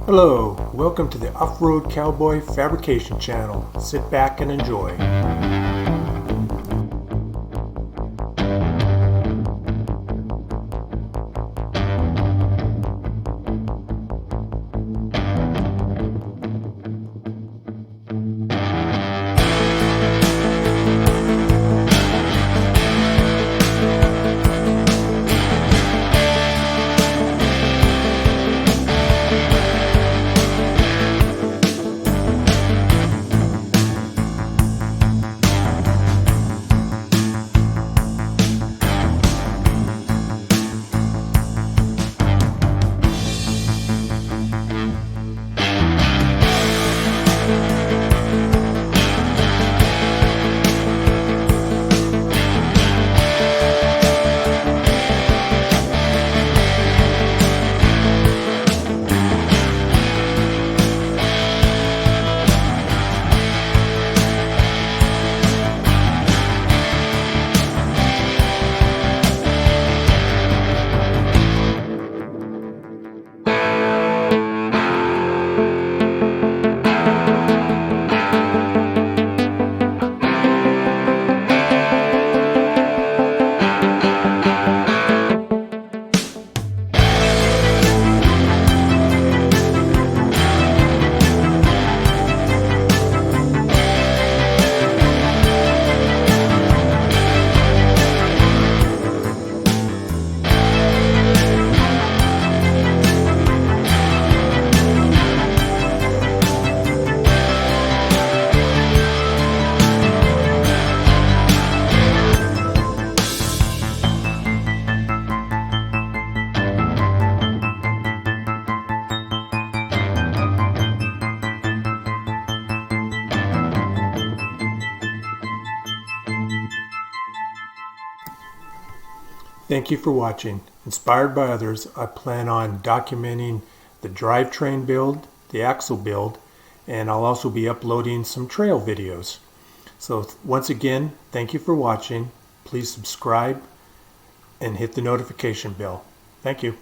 Hello, welcome to the Offroad Cowboy Fabrication channel. Sit back and enjoy. Thank you for watching. Inspired by others, I plan on documenting the drivetrain build, the axle build, and I'll also be uploading some trail videos. So once again, thank you for watching. Please subscribe and hit the notification bell. Thank you.